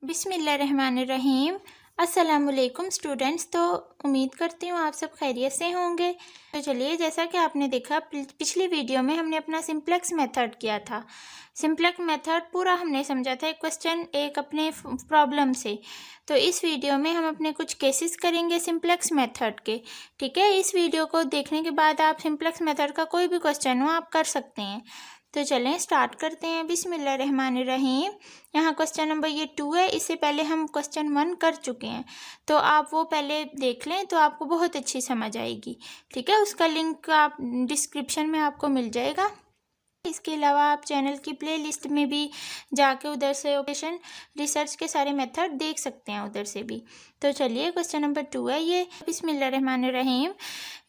बिस्मिल्लाहिर्रहमानिर्रहीम। अस्सलामुअलैकुम स्टूडेंट्स। तो उम्मीद करती हूँ आप सब खैरियत से होंगे। तो चलिए, जैसा कि आपने देखा पिछली वीडियो में हमने अपना सिंप्लेक्स मेथड किया था। सिंप्लेक्स मेथड पूरा हमने समझा था, एक क्वेश्चन एक अपने प्रॉब्लम से। तो इस वीडियो में हम अपने कुछ केसेस करेंगे सिंप्लेक्स मेथड के। ठीक है, इस वीडियो को देखने के बाद आप सिंप्लेक्स मेथड का कोई भी क्वेश्चन हो आप कर सकते हैं। तो चलें स्टार्ट करते हैं। बिस्मिल्लाहिर्रहमानिर्रहीम। यहाँ क्वेश्चन नंबर ये 2 है। इससे पहले हम क्वेश्चन 1 कर चुके हैं, तो आप वो पहले देख लें तो आपको बहुत अच्छी समझ आएगी। ठीक है, उसका लिंक आप डिस्क्रिप्शन में आपको मिल जाएगा। इसके अलावा आप चैनल की प्लेलिस्ट में भी जाके उधर से क्वेश्चन रिसर्च के सारे मेथड देख सकते हैं उधर से भी। तो चलिए, क्वेश्चन नंबर 2 है ये। बिस्मिल्लाहिर्रहमानिर्रहीम।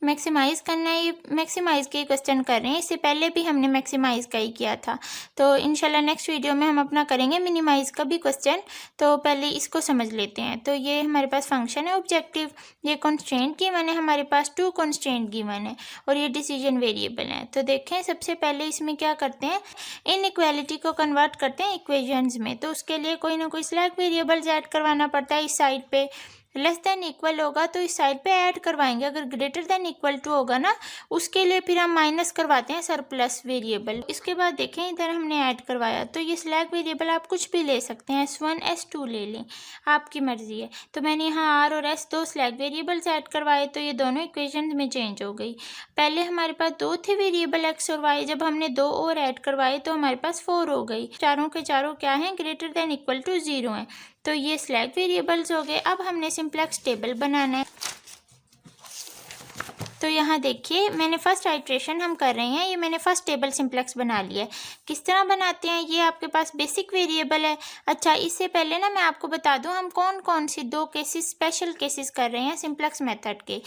मैक्सिमाइज करना है, ये मैक्सिमाइज के क्वेश्चन कर रहे हैं। इससे पहले भी हमने मैक्सिमाइज का ही किया था, तो इंशाल्लाह नेक्स्ट वीडियो में हम अपना करेंगे मिनिमाइज का भी क्वेश्चन। तो पहले इसको समझ लेते हैं। तो ये हमारे पास फंक्शन है ऑब्जेक्टिव, ये कॉन्स्ट्रेंट गिवन है, हमारे पास 2 कॉन्स्ट्रेंट गिवन है और ये डिसीजन वेरिएबल है। तो देखें, सबसे पहले इसमें क्या करते हैं, इनइक्वालिटी को कन्वर्ट करते हैं इक्वेशंस में। तो उसके लिए कोई ना कोई स्लैक वेरिएबल्स ऐड करवाना पड़ता है। इस साइड पे लेस देन इक्वल होगा तो इस साइड पे ऐड करवाएंगे, अगर ग्रेटर देन इक्वल टू होगा ना उसके लिए फिर हम माइनस करवाते हैं सरप्लस वेरिएबल। इसके बाद देखें, इधर हमने ऐड करवाया, तो ये स्लैक वेरिएबल आप कुछ भी ले सकते हैं, S1 S2 ले लें, आपकी मर्जी है। तो मैंने यहाँ R और S 2 स्लैक वेरिएबल्स ऐड करवाए, तो ये दोनों इक्वेशन में चेंज हो गई। पहले हमारे पास 2 थे वेरिएबल X और Y, जब हमने 2 और ऐड करवाए तो हमारे पास 4 हो गई। चारों के चारों क्या हैं, ग्रेटर देन इक्वल टू 0 हैं। तो ये स्लैक वेरिएबल्स हो गए। अब हमने सिंप्लेक्स टेबल बनाना है। तो यहाँ देखिए, मैंने फर्स्ट आइट्रेशन हम कर रहे हैं, ये मैंने फर्स्ट टेबल सिंप्लेक्स बना लिया है। किस तरह बनाते हैं, ये आपके पास बेसिक वेरिएबल है। अच्छा, इससे पहले ना मैं आपको बता दूं हम कौन कौन सी 2 केसेस स्पेशल केसेस कर रहे हैं सिंप्लेक्स मेथड के।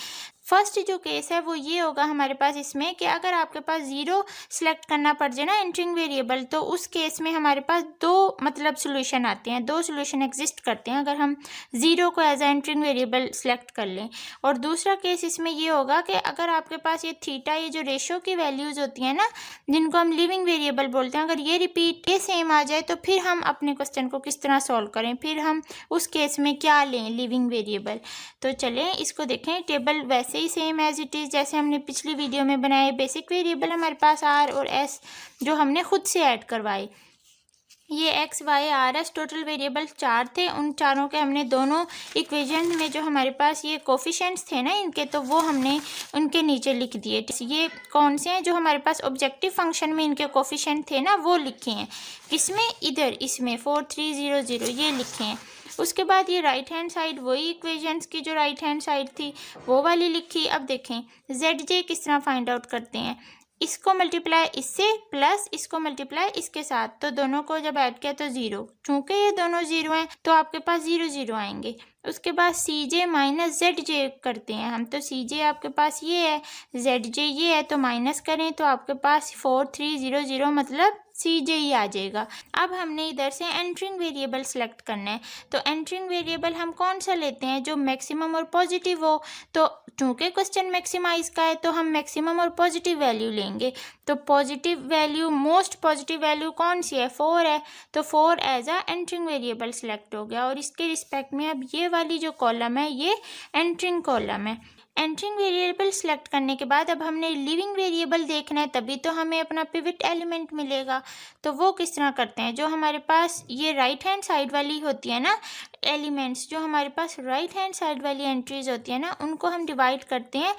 फर्स्ट जो केस है वो ये होगा हमारे पास इसमें कि अगर आपके पास 0 सेलेक्ट करना पड़ जाए ना एंटरिंग वेरिएबल, तो उस केस में हमारे पास 2 मतलब सोल्यूशन आते हैं, 2 सोल्यूशन एग्जिस्ट करते हैं अगर हम 0 को as a entering variable select कर लें। और दूसरा केस इसमें ये होगा कि अगर आपके पास ये थीटा, ये जो रेशो की वैल्यूज़ होती हैं ना जिनको हम लिविंग वेरिएबल बोलते हैं, अगर ये रिपीट ये सेम आ जाए तो फिर हम अपने क्वेश्चन को किस तरह सॉल्व करें, फिर हम उस केस में क्या लें लिविंग वेरिएबल। तो चलें इसको देखें, टेबल वैसे ही सेम एज इट इज़ जैसे हमने पिछली वीडियो में बनाए। बेसिक वेरिएबल हमारे पास R और S जो हमने खुद से ऐड करवाए। ये X Y R S total variable 4 थे, उन चारों के हमने दोनों इक्वेशन में जो हमारे पास ये कोफिशिएंट्स थे ना इनके, तो वो हमने उनके नीचे लिख दिए। ये कौन से हैं, जो हमारे पास ऑब्जेक्टिव फंक्शन में इनके कोफिशिएंट थे ना वो लिखे हैं। किसमें, इधर इसमें 4 3 0 0 ये लिखे हैं। उसके बाद ये राइट हैंड साइड, वही इक्वेशंस की जो राइट हैंड साइड थी वो वाली लिखी। अब देखें ZJ किस तरह फाइंड आउट करते हैं, इसको मल्टीप्लाई इससे प्लस इसको मल्टीप्लाई इसके साथ, तो दोनों को जब ऐड किया तो 0, चूंकि ये दोनों 0 हैं तो आपके पास 0 0 आएंगे। उसके बाद CJ माइनस ZJ करते हैं हम, तो CJ आपके पास ये है, ZJ ये है, तो माइनस करें तो आपके पास 4 3 0 0 मतलब CJ ही आ जाएगा। अब हमने इधर से एंटरिंग वेरिएबल सेलेक्ट करना है, तो एंटरिंग वेरिएबल हम कौन सा लेते हैं, जो मैक्सिमम और पॉजिटिव हो। तो चूंकि क्वेश्चन मैक्सिमाइज का है तो हम मैक्सिमम और पॉजिटिव वैल्यू लेंगे। तो positive value, most positive value कौन सी है, 4 है, तो 4 as a entering variable select हो गया। और इसके रिस्पेक्ट में अब ये वाली जो कॉलम है ये एंटरिंग कॉलम है। एंटरिंग वेरिएबल सेलेक्ट करने के बाद अब हमने लिविंग वेरिएबल देखना है, तभी तो हमें अपना पिवट एलिमेंट मिलेगा। तो वो किस तरह करते हैं, जो हमारे पास ये राइट हैंड साइड वाली होती है ना एलिमेंट्स, जो हमारे पास राइट हैंड साइड वाली एंट्रीज होती है ना उनको हम डिवाइड करते हैं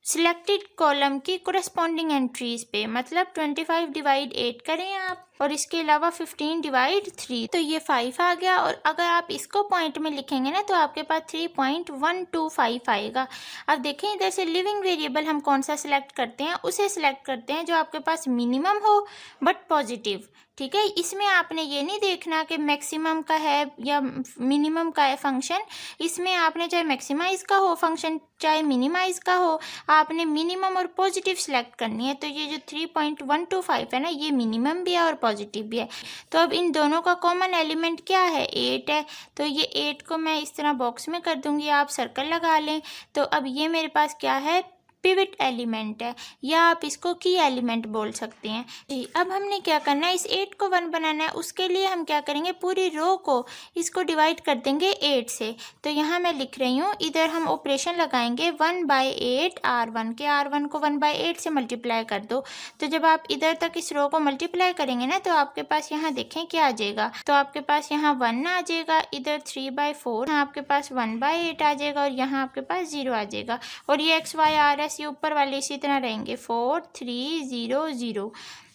सिलेक्टेड कॉलम की कोरेस्पॉन्डिंग एंट्रीज पे। मतलब 25 डिवाइड 8 करें आप, और इसके अलावा 15 डिवाइड 3, तो ये 5 आ गया। और अगर आप इसको पॉइंट में लिखेंगे ना तो आपके पास 3.125 आएगा। अब देखें इधर से लिविंग वेरिएबल हम कौन सा सिलेक्ट करते हैं, उसे सिलेक्ट करते हैं जो आपके पास मिनिमम हो बट पॉजिटिव। ठीक है, इसमें आपने ये नहीं देखना कि मैक्सिमम का है या मिनिमम का है फंक्शन, इसमें आपने चाहे मैक्सिमाइज का हो फंक्शन चाहे मिनिमाइज का हो, आपने मिनिमम और पॉजिटिव सेलेक्ट करनी है। तो ये जो 3.125 है ना ये मिनिमम भी है और पॉजिटिव भी है। तो अब इन दोनों का कॉमन एलिमेंट क्या है, 8 है। तो ये 8 को मैं इस तरह बॉक्स में कर दूंगी, आप सर्कल लगा लें। तो अब ये मेरे पास क्या है, पिवट एलिमेंट है या आप इसको की एलिमेंट बोल सकते हैं जी। अब हमने क्या करना है, इस 8 को 1 बनाना है। उसके लिए हम क्या करेंगे, पूरी रो को इसको डिवाइड कर देंगे 8 से। तो यहाँ मैं लिख रही हूँ, इधर हम ऑपरेशन लगाएंगे 1/8 R1 के। R1 को 1/8 से मल्टीप्लाई कर दो। तो जब आप इधर तक इस रो को मल्टीप्लाई करेंगे ना, तो आपके पास यहाँ देखें क्या आ जाएगा। तो आपके पास यहाँ 1 आ जाएगा, इधर 3/4, यहाँ आपके पास 1/8 आ जाएगा और यहाँ आपके पास 0 आ जाएगा। और ये एक्स वाई आर एस ये ऊपर वाले इसी तरह रहेंगे 4 3 0 0।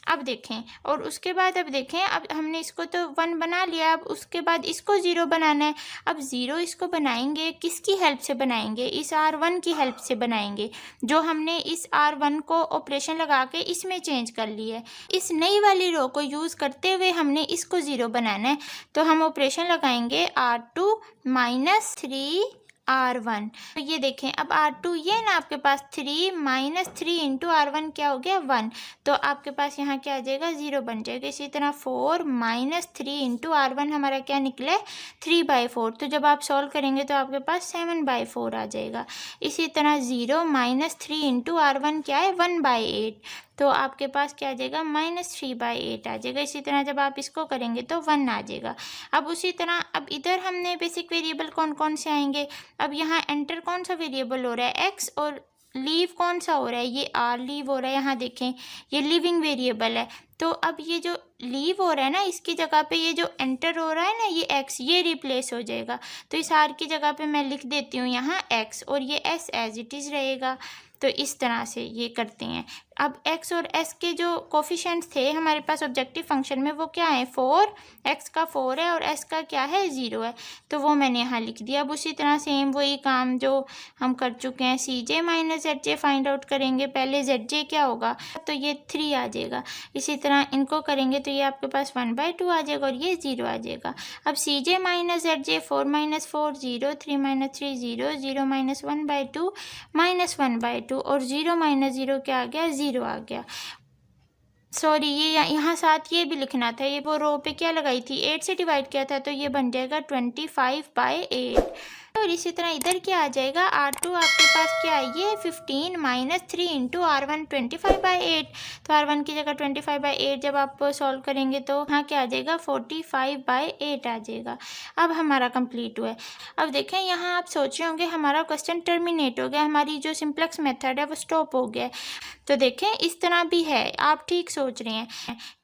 अब देखें, और उसके बाद अब देखें, अब हमने इसको तो 1 बना लिया, अब उसके बाद इसको 0 बनाना है। अब 0 इसको बनाएंगे, किसकी हेल्प से बनाएंगे, इस R1 की हेल्प से बनाएंगे, जो हमने इस R1 को ऑपरेशन लगा के इसमें चेंज कर लिया है। इस नई वाली रो को यूज़ करते हुए हमने इसको 0 बनाना है। तो हम ऑपरेशन लगाएंगे R2 - 3R1। तो ये देखें, अब R2 ये ना आपके पास 3 - 3 इंटू R1 क्या हो गया 1। तो आपके पास यहाँ क्या आ जाएगा 0 बन जाएगा। इसी तरह 4 - 3 इंटू R1 हमारा क्या निकले 3/4। तो जब आप सॉल्व करेंगे तो आपके पास 7/4 आ जाएगा। इसी तरह 0 - 3 इंटू R1 क्या है 1/8। तो आपके पास क्या आ जाएगा -3/8 आ जाएगा। इसी तरह जब आप इसको करेंगे तो 1 आ जाएगा। अब उसी तरह अब इधर हमने बेसिक वेरिएबल कौन कौन से आएंगे, अब यहाँ एंटर कौन सा वेरिएबल हो रहा है x, और लीव कौन सा हो रहा है, ये r लीव हो रहा है। यहाँ देखें ये लिविंग वेरिएबल है। तो अब ये जो लीव हो रहा है ना, इसकी जगह पे ये जो एंटर हो रहा है ना ये x, ये रिप्लेस हो जाएगा। तो इस r की जगह पे मैं लिख देती हूँ यहाँ x और ये s एज इट इज़ रहेगा। तो इस तरह से ये करते हैं। अब x और s के जो कोफिशिएंट्स थे हमारे पास ऑब्जेक्टिव फंक्शन में वो क्या है 4, x का 4 है और s का क्या है 0 है। तो वो मैंने यहाँ लिख दिया। अब उसी तरह सेम वही काम जो हम कर चुके हैं, cj - zj फाइंड आउट करेंगे। पहले zj क्या होगा, तो ये 3 आ जाएगा। इसी तरह इनको करेंगे तो ये आपके पास 1/2 आ जाएगा और ये 0 आ जाएगा। अब cj - zj 4 - 4 0, 3 - 3 0, 0 - 1/2 -1/2 और 0 - 0 क्या आ गया 0 आ गया। सॉरी, ये यहाँ साथ ये भी लिखना था, ये वो रो पे क्या लगाई थी 8 से डिवाइड किया था, तो ये बन जाएगा 25/8। और इसी तरह इधर क्या आ जाएगा R2 आपके पास क्या है ये 15 - 3 इंटू R1 25/8। तो R1 की जगह 25/8 जब आप सॉल्व करेंगे तो यहाँ क्या आ जाएगा 45/8 आ जाएगा। अब हमारा कंप्लीट हुआ है। अब देखें यहाँ आप सोच रहे होंगे हमारा क्वेश्चन टर्मिनेट हो गया, हमारी जो सिंप्लेक्स मेथड है वो स्टॉप हो गया है। तो देखें इस तरह भी है, आप ठीक सोच रहे हैं।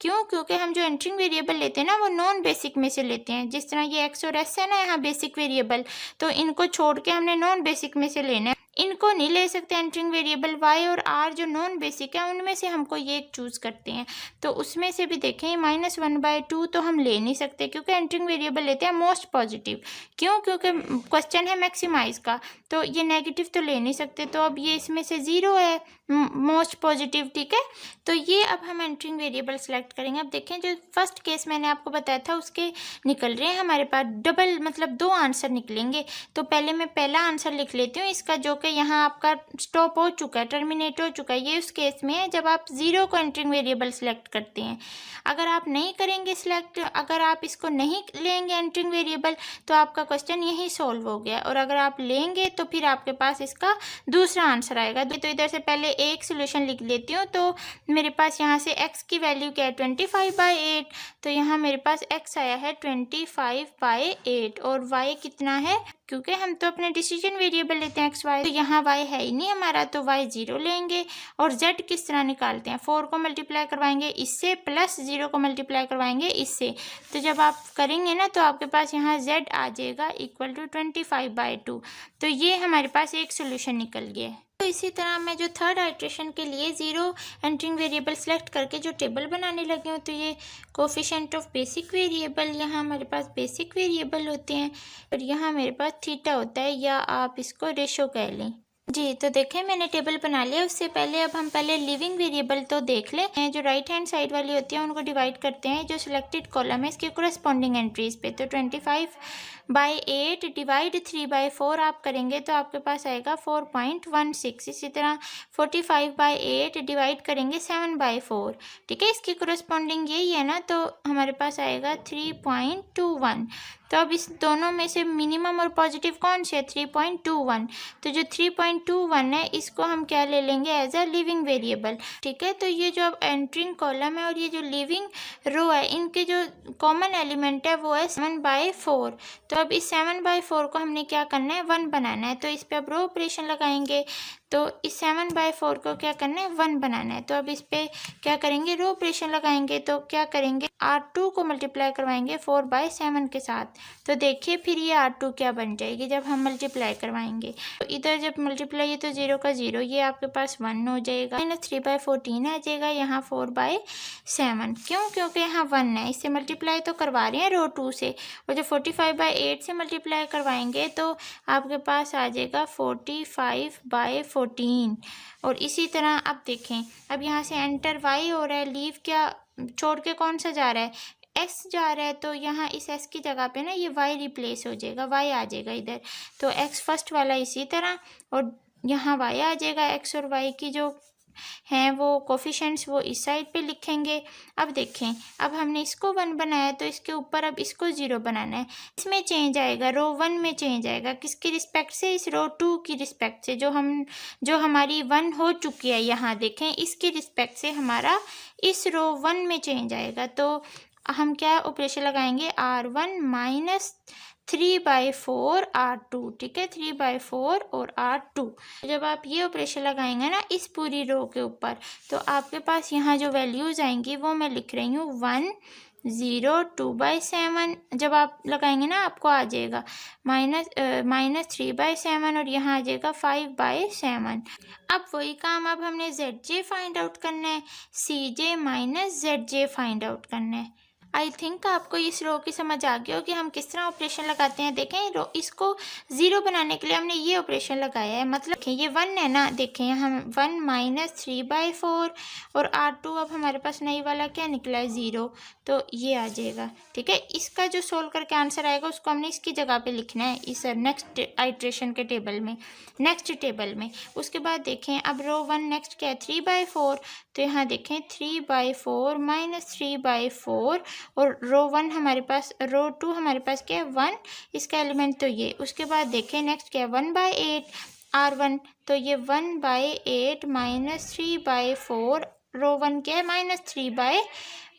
क्यों, क्योंकि हम जो एंटरिंग वेरिएबल लेते हैं ना वो नॉन बेसिक में से लेते हैं। जिस तरह ये x और s है ना यहाँ बेसिक वेरिएबल, तो इनको छोड़ के हमने नॉन बेसिक में से लेना है। इनको नहीं ले सकते एंटरिंग वेरिएबल y और r जो नॉन बेसिक है उनमें से हमको ये एक चूज़ करते हैं। तो उसमें से भी देखें -1/2 तो हम ले नहीं सकते क्योंकि एंटरिंग वेरिएबल लेते हैं मोस्ट पॉजिटिव। क्यों, क्योंकि क्वेश्चन है मैक्सिमाइज का, तो ये नेगेटिव तो ले नहीं सकते। तो अब ये इसमें से 0 है मोस्ट पॉजिटिव, ठीक है। तो ये अब हम एंटरिंग वेरिएबल सेलेक्ट करेंगे। अब देखें जो फर्स्ट केस मैंने आपको बताया था उसके निकल रहे हैं हमारे पास डबल, मतलब 2 आंसर निकलेंगे। तो पहले मैं पहला आंसर लिख लेती हूँ इसका, जो कि यहाँ आपका स्टॉप हो चुका है, टर्मिनेट हो चुका है। ये उस केस में है जब आप 0 को एंटरिंग वेरिएबल सेलेक्ट करते हैं। अगर आप नहीं करेंगे सिलेक्ट, अगर आप इसको नहीं लेंगे एंटरिंग वेरिएबल, तो आपका क्वेश्चन यही सॉल्व हो गया। और अगर आप लेंगे तो फिर आपके पास इसका दूसरा आंसर आएगा। तो इधर से पहले एक सोल्यूशन लिख लेती हूँ। तो मेरे पास यहाँ से x की वैल्यू क्या है 25/8, तो यहाँ मेरे पास x आया है 25/8 और y कितना है, क्योंकि हम तो अपने डिसीजन वेरिएबल लेते हैं x y, तो यहाँ y है ही नहीं हमारा, तो y 0 लेंगे। और z किस तरह निकालते हैं, 4 को मल्टीप्लाई करवाएंगे इससे प्लस 0 को मल्टीप्लाई करवाएंगे इससे। तो जब आप करेंगे ना तो आपके पास यहाँ z आ जाएगा इक्वल टू 25/2। तो ये हमारे पास एक सोल्यूशन निकल गया है। तो इसी तरह मैं जो थर्ड आइट्रेशन के लिए 0 एंटरिंग वेरिएबल सेलेक्ट करके जो टेबल बनाने लगी हूँ, तो ये कोफिशिएंट ऑफ बेसिक वेरिएबल, यहाँ हमारे पास बेसिक वेरिएबल होते हैं और यहाँ मेरे पास थीटा होता है, या आप इसको रेशो कह लें जी। तो देखें मैंने टेबल बना लिया। उससे पहले अब हम पहले लिविंग वेरिएबल तो देख लें। जो राइट हैंड साइड वाली होती है उनको डिवाइड करते हैं जो सिलेक्टेड कॉलम है इसके कोरेस्पॉन्डिंग एंट्रीज पे। तो 25/8 डिवाइड 3/4 आप करेंगे तो आपके पास आएगा 4.16। इसी तरह 45/8 डिवाइड करेंगे 7/4, ठीक है, इसकी कोरेस्पॉन्डिंग यही है ना, तो हमारे पास आएगा 3.21। तो अब इस दोनों में से मिनिमम और पॉजिटिव कौन से है? 3.21। तो जो 3.21 है इसको हम क्या ले लेंगे? As a leaving variable. ठीक है, तो ये जो अब एंट्रिंग कॉलम है और ये जो लिविंग रो है, इनके जो कॉमन एलिमेंट है वो है 7/4। तो अब इस 7/4 को हमने क्या करना है? 1 बनाना है। तो इस पर अब रो ऑपरेशन लगाएंगे। तो इस 7/4 को क्या करना है? 1 बनाना है। तो अब इस पे क्या करेंगे? रो ऑपरेशन लगाएंगे। तो क्या करेंगे? R2 को मल्टीप्लाई करवाएंगे 4/7 के साथ। तो देखिए फिर ये R2 क्या बन जाएगी जब हम मल्टीप्लाई करवाएंगे। तो इधर जब मल्टीप्लाई है तो 0 का 0, ये आपके पास 1 हो जाएगा। -3/14 आ जाएगा यहाँ 4/7। क्यों? क्योंकि यहाँ 1 है। इससे मल्टीप्लाई तो करवा रहे हैं रो 2 से, और जब 45/8 से मल्टीप्लाई करवाएंगे तो आपके पास आ जाएगा 45/14। और इसी तरह अब देखें, अब यहाँ से एंटर y हो रहा है, लीव क्या छोड़ के कौन सा जा रहा है? x जा रहा है। तो यहाँ इस s की जगह पे ना ये y रिप्लेस हो जाएगा, y आ जाएगा इधर। तो x फर्स्ट वाला इसी तरह, और यहाँ y आ जाएगा। x और y की जो हैं वो कोफिशिएंट्स वो इस साइड पे लिखेंगे। अब देखें, अब हमने इसको 1 बनाया तो इसके ऊपर अब इसको 0 बनाना है। इसमें चेंज आएगा, रो 1 में चेंज आएगा। किसकी रिस्पेक्ट से? इस रो 2 की रिस्पेक्ट से, जो हमारी 1 हो चुकी है। यहाँ देखें, इसकी रिस्पेक्ट से हमारा इस रो 1 में चेंज आएगा। तो हम क्या ऑपरेशन लगाएंगे? R1 minus 3/4 R2। ठीक है, 3/4 और R2। जब आप ये ऑपरेशन लगाएंगे ना इस पूरी रो के ऊपर, तो आपके पास यहाँ जो वैल्यूज़ आएंगी वो मैं लिख रही हूँ 1 0 2/7। जब आप लगाएंगे ना आपको आ जाएगा -3/7 और यहाँ आ जाएगा 5/7। अब वही काम अब हमने ZJ फाइंड आउट करना है, CJ minus ZJ find out करना है। आई थिंक आपको इस रो की समझ आ गई हो कि हम किस तरह ऑपरेशन लगाते हैं। देखें, रो इसको 0 बनाने के लिए हमने ये ऑपरेशन लगाया है। मतलब देखें ये 1 है ना, देखें हम 1 माइनस 3/4 और R2 अब हमारे पास नई वाला क्या निकला है? 0। तो ये आ जाएगा। ठीक है, इसका जो सोल्व करके आंसर आएगा उसको हमने इसकी जगह पे लिखना है, इस नेक्स्ट आइट्रेशन के टेबल में, नेक्स्ट टेबल में। उसके बाद देखें अब रो 1 नेक्स्ट क्या है? 3/4। तो यहाँ देखें 3/4 माइनस 3/4 और रो 1 हमारे पास, रो 2 हमारे पास क्या है? 1, इसका एलिमेंट तो ये। उसके बाद देखें नेक्स्ट क्या है? 1/8 R1। तो ये 1/8 माइनस 3/4, रो 1 क्या है?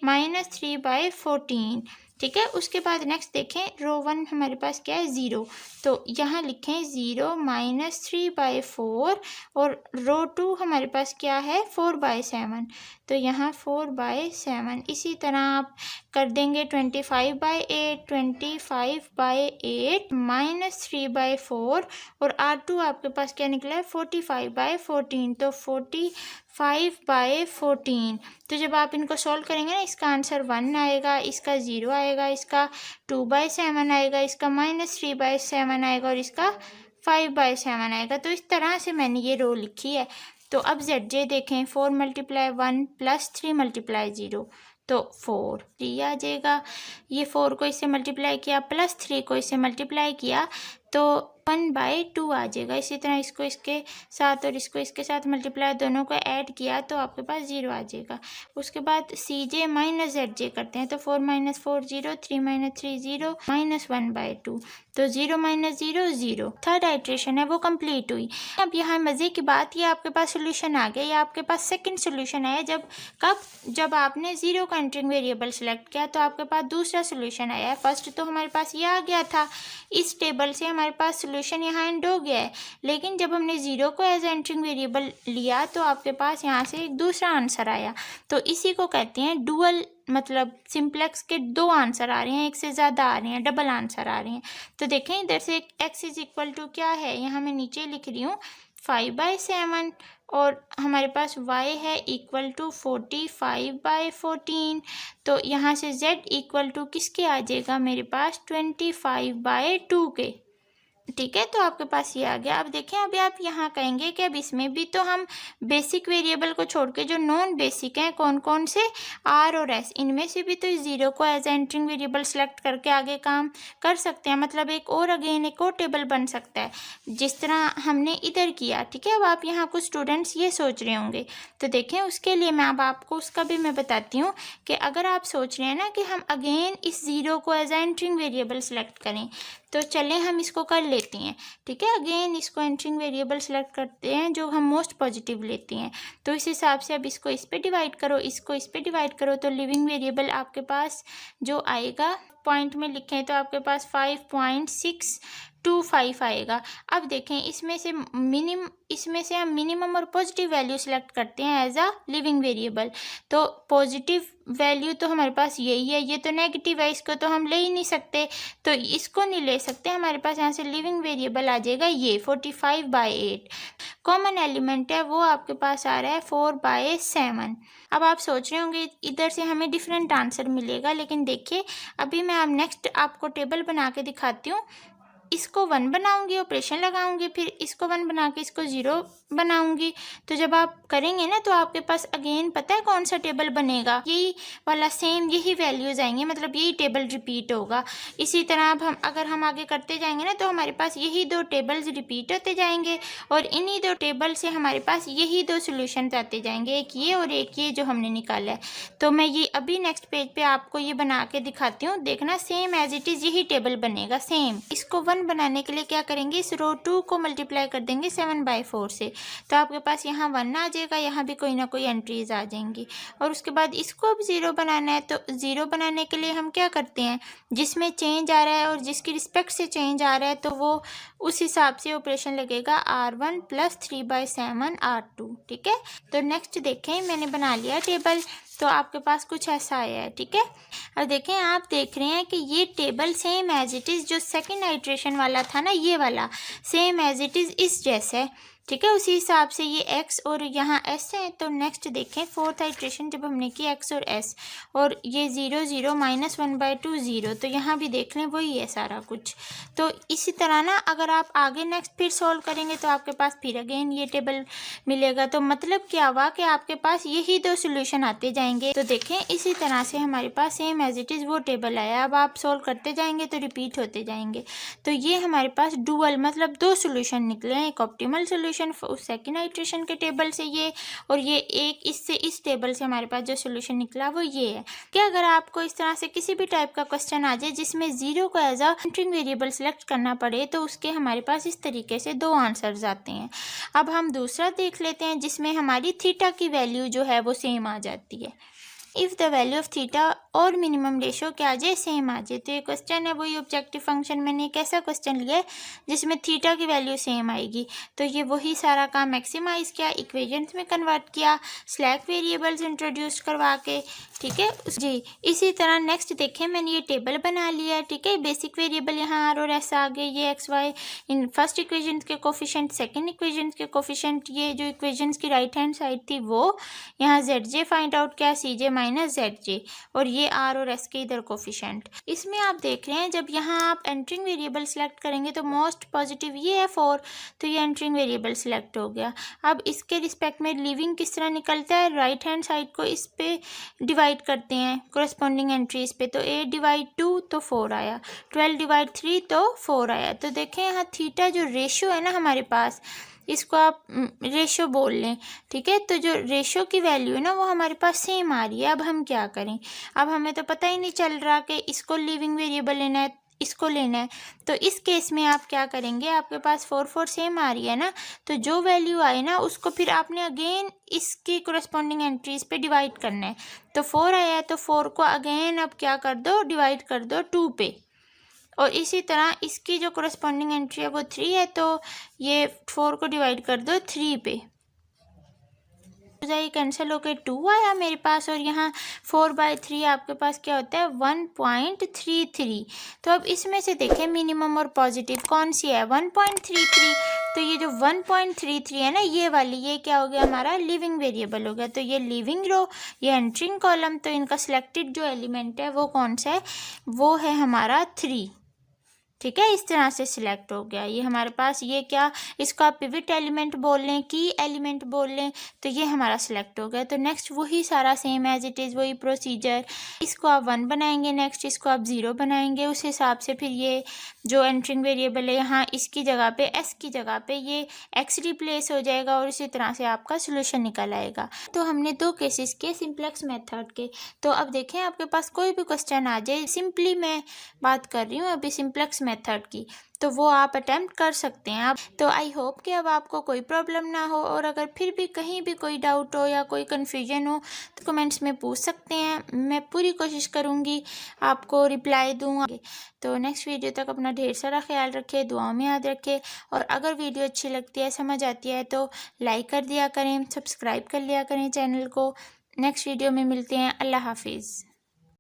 -3/14। ठीक है, उसके बाद नेक्स्ट देखें रो 1 हमारे पास क्या है? 0। तो यहाँ लिखें 0 माइनस 3/4 और रो 2 हमारे पास क्या है? 4/7। तो यहाँ 4/7। इसी तरह आप कर देंगे 25/8 माइनस 3/4 और R2 आपके पास क्या निकला है? 45/14। तो 45/14। तो जब आप इनको सॉल्व करेंगे ना इसका आंसर 1 आएगा, इसका 0 आएगा, इसका 2/7 आएगा, इसका -3/7 आएगा और इसका 5/7 आएगा। तो इस तरह से मैंने ये रो लिखी है। तो अब ZJ देखें, 4 × 1 + 3 × 0 तो 4 3 आ जाएगा। ये 4 को इससे मल्टीप्लाई किया प्लस 3 को इससे मल्टीप्लाई किया तो 1/2 आ जाएगा। इसी तरह इसको इसके साथ और इसको इसके साथ मल्टीप्लाई दोनों को ऐड किया तो आपके पास 0 आ जाएगा। उसके बाद CJ माइनस ZJ करते हैं तो 4 - 4 0, 3 - 3 0, -1/2 तो 0 - 0 0। थर्ड आइट्रेशन है वो कंप्लीट हुई। अब यहाँ मज़े की बात ये आपके पास सोल्यूशन आ गया, या आपके पास सेकंड सोल्यूशन आया जब आपने 0 का एंट्रिंग वेरिएबल सेलेक्ट किया तो आपके पास दूसरा सोल्यूशन आया है। फर्स्ट तो हमारे पास ये आ गया था, इस टेबल से हमारे पास सोल्यूशन यहाँ एंड हो गया है, लेकिन जब हमने 0 को एज एंट्रिंग वेरिएबल लिया तो आपके पास यहाँ से एक दूसरा आंसर आया। तो इसी को कहते हैं डुअल, मतलब सिंप्लेक्स के 2 आंसर आ रहे हैं, एक से ज़्यादा आ रहे हैं, डबल आंसर आ रहे हैं। तो देखें इधर से x = क्या है, यहाँ मैं नीचे लिख रही हूँ 5/7 और हमारे पास y है = 45/14। तो यहाँ से z = किसके आ जाएगा मेरे पास 25/2 के। ठीक है, तो आपके पास ये आ गया। अब देखें, अभी आप यहाँ कहेंगे कि अब इसमें भी तो हम बेसिक वेरिएबल को छोड़ के जो नॉन बेसिक हैं कौन कौन से, आर और एस, इनमें से भी तो इस ज़ीरो को एज एंटरिंग वेरिएबल सेलेक्ट करके आगे काम कर सकते हैं। मतलब एक और अगेन एक और टेबल बन सकता है जिस तरह हमने इधर किया। ठीक है, अब आप यहाँ कुछ स्टूडेंट्स ये सोच रहे होंगे, तो देखें उसके लिए मैं अब आपको उसका भी मैं बताती हूँ कि अगर आप सोच रहे हैं ना कि हम अगेन इस ज़ीरो को एज एंटरिंग वेरिएबल सेलेक्ट करें, तो चलें हम इसको कर लेते हैं। ठीक है, अगेन इसको एंटरिंग वेरिएबल सेलेक्ट करते हैं जो हम मोस्ट पॉजिटिव लेते हैं। तो इस हिसाब से अब इसको इस पे डिवाइड करो, इसको इस पे डिवाइड करो, तो लिविंग वेरिएबल आपके पास जो आएगा, पॉइंट में लिखें तो आपके पास 5.625 आएगा। अब देखें इसमें से हम मिनिमम और पॉजिटिव वैल्यू सेलेक्ट करते हैं एज अ लिविंग वेरिएबल। तो पॉजिटिव वैल्यू तो हमारे पास यही है, ये तो नेगेटिव है, इसको तो हम ले ही नहीं सकते, तो इसको नहीं ले सकते। हमारे पास यहाँ से लिविंग वेरिएबल आ जाएगा ये 45/8। कॉमन एलिमेंट है वो आपके पास आ रहा है 4/7। अब आप सोच रहे होंगे इधर से हमें डिफरेंट आंसर मिलेगा, लेकिन देखिए अभी मैं अब नेक्स्ट आपको टेबल बना के दिखाती हूँ। इसको 1 बनाऊंगी, ऑपरेशन लगाऊंगी, फिर इसको 1 बना के इसको 0 बनाऊंगी। तो जब आप करेंगे ना तो आपके पास अगेन पता है कौन सा टेबल बनेगा, यही वाला, सेम यही वैल्यूज़ आएंगे, मतलब यही टेबल रिपीट होगा। इसी तरह अब अगर हम आगे करते जाएंगे ना तो हमारे पास यही 2 टेबल्स रिपीट होते जाएंगे और इन्हीं 2 टेबल से हमारे पास यही 2 सोल्यूशन आते जाएंगे, एक ये और एक ये जो हमने निकाला है। तो मैं ये अभी नेक्स्ट पेज पे आपको ये बना के दिखाती हूँ, देखना सेम एज इट इज़ यही टेबल बनेगा सेम। इसको 1 बनाने के लिए क्या करेंगे, इस रो 2 को मल्टीप्लाई कर देंगे 7/4 से, तो आपके पास यहाँ 1 आ जाएगा, यहाँ भी कोई ना कोई एंट्रीज आ जाएंगी। और उसके बाद इसको अब 0 बनाना है, तो 0 बनाने के लिए हम क्या करते हैं, जिसमें चेंज आ रहा है और जिसकी रिस्पेक्ट से चेंज आ रहा है तो वो उस हिसाब से ऑपरेशन लगेगा, R1 + 3/7 R2। ठीक है, तो नेक्स्ट देखें मैंने बना लिया टेबल, तो आपके पास कुछ ऐसा आया है। ठीक है, अब देखें आप देख रहे हैं कि ये table same as it is जो सेकंड आइट्रेशन वाला था ना, ये वाला सेम एज इट इज़ इस जैसा है। ठीक है, उसी हिसाब से ये x और यहाँ s है। तो नेक्स्ट देखें फोर्थ आइट्रेशन जब हमने की x और s, और ये 0 0 -1/2 0, तो यहाँ भी देख लें वही है सारा कुछ। तो इसी तरह ना अगर आप आगे नेक्स्ट फिर सॉल्व करेंगे तो आपके पास फिर अगेन ये टेबल मिलेगा। तो मतलब क्या हुआ कि आपके पास यही 2 सोल्यूशन आते जाएंगे। तो देखें इसी तरह से हमारे पास सेम एज इट इज़ वो टेबल आया। अब आप सॉल्व करते जाएंगे तो रिपीट होते जाएंगे। तो ये हमारे पास डुअल मतलब 2 सोल्यूशन निकले हैं, एक ऑप्टिमल सोल्यूशन उस सेकंड आइट्रेशन के टेबल से ये, और ये एक इससे इस टेबल से हमारे पास जो सोल्यूशन निकला वो ये है। कि अगर आपको इस तरह से किसी भी टाइप का क्वेश्चन आ जाए जिसमें 0 को as a entering variable select करना पड़े तो उसके हमारे पास इस तरीके से 2 आंसर्स आते हैं। अब हम दूसरा देख लेते हैं जिसमें हमारी थीटा की वैल्यू जो है वो सेम आ जाती है। If the value of theta और मिनिमम रेशो क्या आ जाए, सेम आ जाए। तो ये क्वेश्चन है वही ऑब्जेक्टिव फंक्शन, मैंने एक ऐसा क्वेश्चन लिया है जिसमें थीटा की वैल्यू सेम आएगी। तो ये वही सारा काम मैक्सिमाइज किया, इक्वेशंस में कन्वर्ट किया, स्लैक वेरिएबल्स इंट्रोड्यूस करवा के। ठीक है जी, इसी तरह नेक्स्ट देखें मैंने ये टेबल बना लिया है। ठीक है, बेसिक वेरिएबल यहाँ आर और एस आ गए, ये X Y in first equation के कोफिशिएंट, सेकंड इक्वेशन के कोफिशिएंट, ये जो इक्वेशंस की राइट हैंड साइड थी वो, यहाँ जेड जे फाइंड आउट किया, सी जे माइनस जेड जे, और ये आर और एस के इधर कोफिशिएंट। इसमें आप देख रहे हैं जब यहाँ आप एंटरिंग वेरिएबल सेलेक्ट करेंगे तो मोस्ट पॉजिटिव ये है 4, तो ये एंटरिंग वेरिएबल सेलेक्ट हो गया। अब इसके रिस्पेक्ट में लिविंग किस तरह निकलता है, राइट हैंड साइड को इस पे डिवाइड करते हैं कोरस्पॉन्डिंग एंट्रीज पे, तो 8/2 तो 4 आया, 12/3 तो 4 आया। तो देखें यहाँ थीटा जो रेशियो है ना हमारे पास, इसको आप रेशो बोल लें। ठीक है, तो जो रेशो की वैल्यू है ना वो हमारे पास सेम आ रही है। अब हम क्या करें, अब हमें तो पता ही नहीं चल रहा कि इसको लिविंग वेरिएबल लेना है इसको लेना है। तो इस केस में आप क्या करेंगे, आपके पास 4 सेम आ रही है ना, तो जो वैल्यू आए ना उसको फिर आपने अगेन इसकी कोरस्पॉन्डिंग एंट्रीज पे डिवाइड करना है। तो 4 आया है तो 4 को अगेन अब क्या कर दो, डिवाइड कर दो 2 पे, और इसी तरह इसकी जो कोरस्पॉन्डिंग एंट्री है वो 3 है, तो ये 4 को डिवाइड कर दो 3 पे, ये कैंसिल होकर 2 आया मेरे पास, और यहाँ 4/3 आपके पास क्या होता है 1.33। तो अब इसमें से देखें मिनिमम और पॉजिटिव कौन सी है, 1.33। तो ये जो 1.33 है ना ये वाली, ये क्या हो गया हमारा लिविंग वेरिएबल हो गया। तो ये लिविंग रो, ये एंटरिंग कॉलम, तो इनका सिलेक्टेड जो एलिमेंट है वो कौन सा है, वो है हमारा 3। ठीक है, इस तरह से सिलेक्ट हो गया। ये हमारे पास ये क्या, इसको आप पिवट एलिमेंट बोल लें, की एलिमेंट बोल लें, तो ये हमारा सिलेक्ट हो गया। तो नेक्स्ट वही सारा सेम एज इट इज़, वही प्रोसीजर। इसको आप 1 बनाएंगे, नेक्स्ट इसको आप 0 बनाएंगे। उस हिसाब से फिर ये जो एंटरिंग वेरिएबल है यहाँ इसकी जगह पे, एस की जगह पे ये एक्स रिप्लेस हो जाएगा और इसी तरह से आपका सोल्यूशन निकल आएगा। तो हमने 2 केसेस के सिंप्लेक्स मेथड के। तो अब देखें आपके पास कोई भी क्वेश्चन आ जाए, सिंपली मैं बात कर रही हूँ अभी सिंप्लेक्स मेथड की, तो वो आप अटेम्प्ट कर सकते हैं आप। तो आई होप कि अब आपको कोई प्रॉब्लम ना हो, और अगर फिर भी कहीं भी कोई डाउट हो या कोई कन्फ्यूजन हो तो कमेंट्स में पूछ सकते हैं। मैं पूरी कोशिश करूँगी आपको रिप्लाई दूँ। तो नेक्स्ट वीडियो तक अपना ढेर सारा ख्याल रखें, दुआओं में याद रखें, और अगर वीडियो अच्छी लगती है, समझ आती है तो लाइक कर दिया करें, सब्सक्राइब कर लिया करें चैनल को। नेक्स्ट वीडियो में मिलते हैं। अल्लाह हाफिज़।